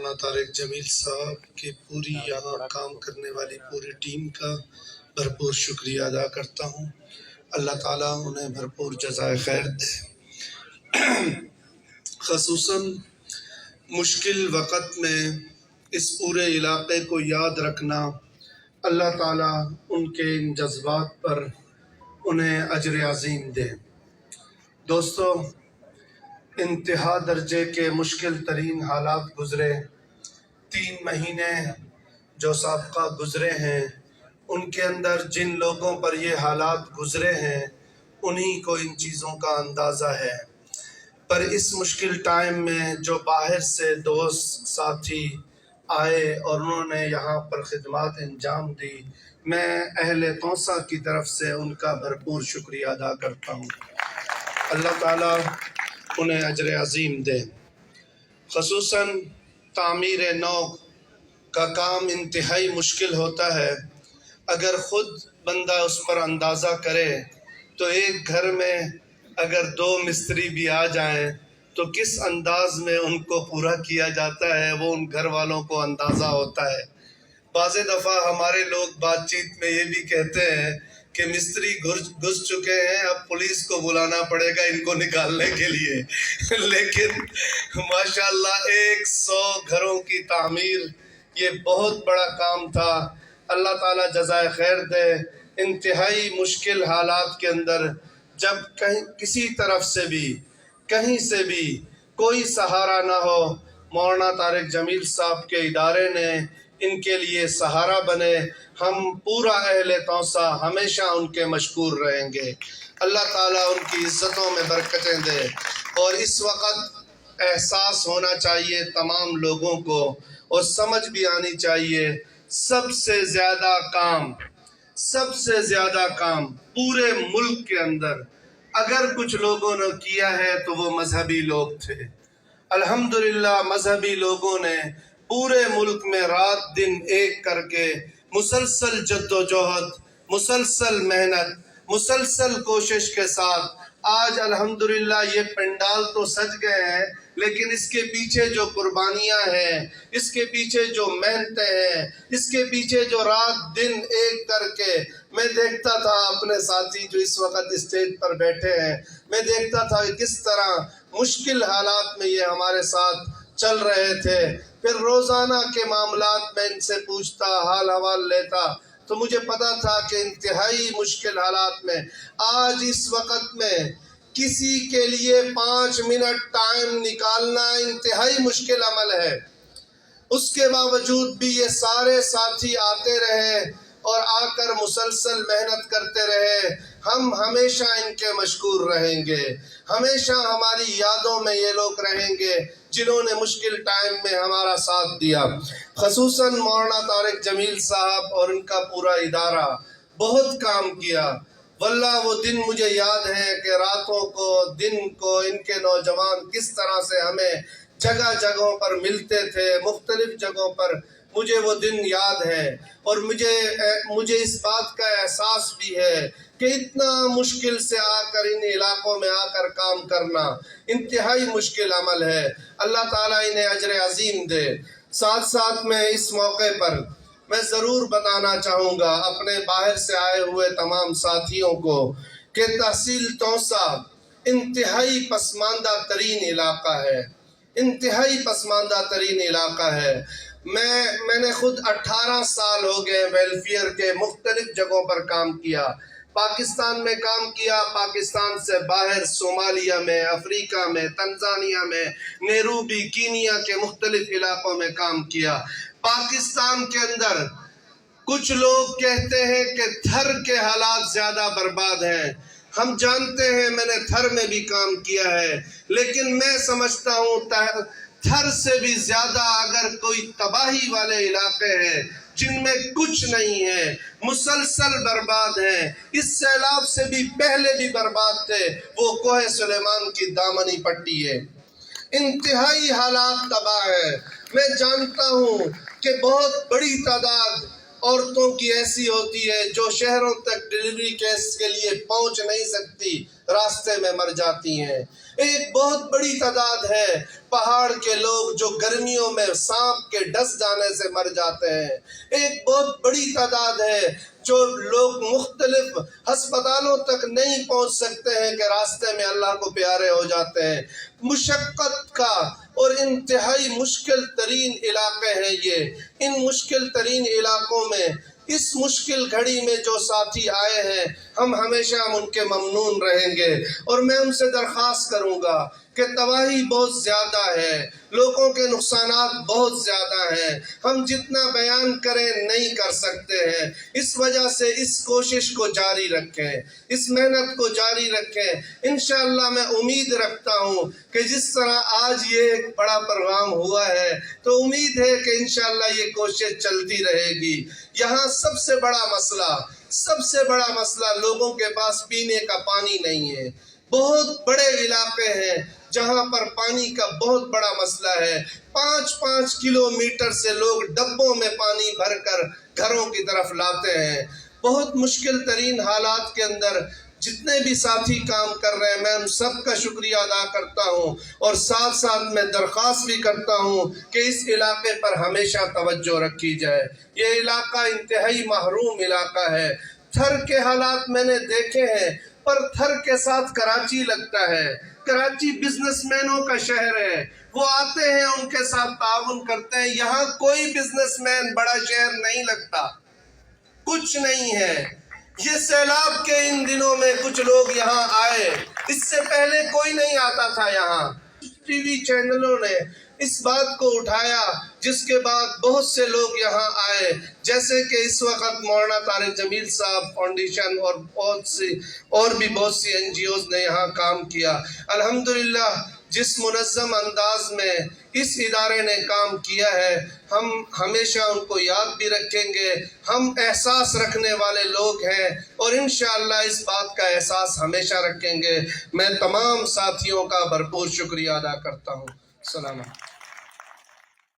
مولانا طارق جمیل صاحب کی پوری یہاں کام کرنے والی پوری ٹیم کا بھرپور شکریہ ادا کرتا ہوں۔ اللہ تعالیٰ انہیں بھرپور جزائے خیر دے۔ خصوصاً مشکل وقت میں اس پورے علاقے کو یاد رکھنا، اللہ تعالیٰ ان کے ان جذبات پر انہیں اجر عظیم دے۔ دوستو، انتہا درجے کے مشکل ترین حالات گزرے، 3 مہینے جو سابقہ گزرے ہیں، ان کے اندر جن لوگوں پر یہ حالات گزرے ہیں انہی کو ان چیزوں کا اندازہ ہے۔ پر اس مشکل ٹائم میں جو باہر سے دوست ساتھی آئے اور انہوں نے یہاں پر خدمات انجام دی، میں اہل توسہ کی طرف سے ان کا بھرپور شکریہ ادا کرتا ہوں۔ اللہ تعالیٰ انہیں اجر عظیم دے۔ خصوصاً تعمیر نو کا کام انتہائی مشکل ہوتا ہے۔ اگر خود بندہ اس پر اندازہ کرے تو ایک گھر میں اگر 2 مستری بھی آ جائیں تو کس انداز میں ان کو پورا کیا جاتا ہے وہ ان گھر والوں کو اندازہ ہوتا ہے۔ بعض دفعہ ہمارے لوگ بات چیت میں یہ بھی کہتے ہیں کہ مستری گھس چکے ہیں، اب پولیس کو بلانا پڑے گا ان کو نکالنے کے لیے۔ لیکن ماشاءاللہ 100 گھروں کی تعمیر یہ بہت بڑا کام تھا۔ اللہ تعالیٰ جزائے خیر دے۔ انتہائی مشکل حالات کے اندر جب کسی طرف سے بھی کہیں سے بھی کوئی سہارا نہ ہو، مولانا طارق جمیل صاحب کے ادارے نے ان کے لیے سہارا بنے۔ ہم پورا اہل توسہ ہمیشہ ان کے مشکور رہیں گے۔ اللہ تعالیٰ ان کی عزتوں میں برکتیں دے۔ اور اس وقت احساس ہونا چاہیے تمام لوگوں کو، اور سمجھ بھی آنی چاہیے، سب سے زیادہ کام پورے ملک کے اندر اگر کچھ لوگوں نے کیا ہے تو وہ مذہبی لوگ تھے۔ الحمدللہ مذہبی لوگوں نے پورے ملک میں رات دن ایک کر کے مسلسل جد و جہد، مسلسل محنت، مسلسل کوشش کے ساتھ آج الحمدللہ یہ پنڈال تو سج گئے ہیں، لیکن اس کے پیچھے جو قربانیاں ہیں، اس کے پیچھے جو محنتیں ہیں، اس کے پیچھے جو رات دن ایک کر کے میں دیکھتا تھا اپنے ساتھی جو اس وقت اسٹیج پر بیٹھے ہیں، میں دیکھتا تھا کہ کس طرح مشکل حالات میں یہ ہمارے ساتھ چل رہے تھے۔ پھر روزانہ کے معاملات میں ان سے پوچھتا، حال حوال لیتا، تو مجھے پتا تھا کہ انتہائی مشکل حالات میں آج اس وقت میں کسی کے لیے 5 منٹ ٹائم نکالنا انتہائی مشکل عمل ہے۔ اس کے باوجود بھی یہ سارے ساتھی آتے رہے اور آ کر مسلسل محنت کرتے رہے۔ ہم ہمیشہ ان کے مشکور رہیں گے، ہمیشہ ہماری یادوں میں یہ لوگ رہیں گے جنہوں نے مشکل ٹائم میں ہمارا ساتھ دیا۔ خصوصاً مولانا طارق جمیل صاحب اور ان کا پورا ادارہ بہت کام کیا۔ واللہ وہ دن مجھے یاد ہے کہ راتوں کو دن کو ان کے نوجوان کس طرح سے ہمیں جگہوں پر ملتے تھے، مختلف جگہوں پر مجھے وہ دن یاد ہے۔ اور مجھے اس بات کا احساس بھی ہے کہ اتنا مشکل سے آ کر ان علاقوں میں آ کر کام کرنا انتہائی مشکل عمل ہے۔ اللہ تعالیٰ انہیں اجر عظیم دے۔ ساتھ ساتھ میں اس موقع پر میں ضرور بتانا چاہوں گا اپنے باہر سے آئے ہوئے تمام ساتھیوں کو کہ تحصیل توسہ انتہائی پسماندہ ترین علاقہ ہے، انتہائی پسماندہ ترین علاقہ ہے۔ میں نے خود 18 سال ہو گئے ویلفیئر کے مختلف جگہوں پر کام کیا، پاکستان میں کام کیا، پاکستان سے باہر صومالیہ میں، افریقہ میں، تنزانیہ میں، نیروبی، کینیا کے مختلف علاقوں میں کام کیا۔ پاکستان کے اندر کچھ لوگ کہتے ہیں کہ تھر کے حالات زیادہ برباد ہیں۔ ہم جانتے ہیں، میں نے تھر میں بھی کام کیا ہے، لیکن میں سمجھتا ہوں تھر سے بھی زیادہ اگر کوئی تباہی والے علاقے ہیں جن میں کچھ نہیں ہے، مسلسل برباد ہیں، اس سیلاب سے بھی پہلے بھی برباد تھے، وہ کوہ سلیمان کی دامنی پٹی ہے۔ انتہائی حالات تباہ ہیں۔ میں جانتا ہوں کہ بہت بڑی تعداد عورتوں کی ایسی ہوتی ہے جو شہروں تک ڈیلیوری کیس کے لیے پہنچ نہیں سکتی، راستے میں مر جاتی ہیں۔ ایک بہت بڑی تعداد ہے پہاڑ کے لوگ جو گرمیوں میں سانپ کے ڈس جانے سے مر جاتے ہیں، ایک بہت بڑی تعداد ہے جو لوگ مختلف ہسپتالوں تک نہیں پہنچ سکتے ہیں کہ راستے میں اللہ کو پیارے ہو جاتے ہیں۔ مشقت کا اور انتہائی مشکل ترین علاقے ہیں یہ۔ ان مشکل ترین علاقوں میں اس مشکل گھڑی میں جو ساتھی آئے ہیں، ہم ہمیشہ ان کے ممنون رہیں گے، اور میں ان سے درخواست کروں گا کہ تباہی بہت زیادہ ہے، لوگوں کے نقصانات بہت زیادہ ہیں، ہم جتنا بیان کریں نہیں کر سکتے ہیں، اس وجہ سے اس کوشش کو جاری رکھیں، اس محنت کو جاری رکھیں۔ انشاءاللہ میں امید رکھتا ہوں کہ جس طرح آج یہ ایک بڑا پروگرام ہوا ہے تو امید ہے کہ انشاءاللہ یہ کوشش چلتی رہے گی۔ یہاں سب سے بڑا مسئلہ لوگوں کے پاس پینے کا پانی نہیں ہے۔ بہت بڑے علاقے ہیں جہاں پر پانی کا بہت بڑا مسئلہ ہے۔ 5 کلومیٹر سے لوگ ڈبوں میں پانی بھر کر گھروں کی طرف لاتے ہیں۔ بہت مشکل ترین حالات کے اندر جتنے بھی ساتھی کام کر رہے ہیں، میں ان سب کا شکریہ ادا کرتا ہوں، اور ساتھ ساتھ میں درخواست بھی کرتا ہوں کہ اس علاقے پر ہمیشہ توجہ رکھی جائے۔ یہ علاقہ انتہائی محروم علاقہ ہے۔ تھر کے حالات میں نے دیکھے ہیں، پر تھر کے ساتھ کراچی لگتا ہے۔ کراچی بزنس مینوں کا شہر ہے، وہ آتے ہیں، ان کے ساتھ تعاون کرتے ہیں۔ یہاں کوئی بزنس مین بڑا شہر نہیں لگتا، کچھ نہیں ہے۔ یہ سیلاب کے ان دنوں میں کچھ لوگ یہاں آئے، اس سے پہلے کوئی نہیں آتا تھا یہاں۔ ٹی وی چینلوں نے اس بات کو اٹھایا، جس کے بعد بہت سے لوگ یہاں آئے، جیسے کہ اس وقت مولانا طارق جمیل صاحب فاؤنڈیشن اور بہت سی NGOs نے یہاں کام کیا۔ الحمدللہ جس منظم انداز میں اس ادارے نے کام کیا ہے، ہم ہمیشہ ان کو یاد بھی رکھیں گے۔ ہم احساس رکھنے والے لوگ ہیں، اور انشاءاللہ اس بات کا احساس ہمیشہ رکھیں گے۔ میں تمام ساتھیوں کا بھرپور شکریہ ادا کرتا ہوں۔ السلام علیکم۔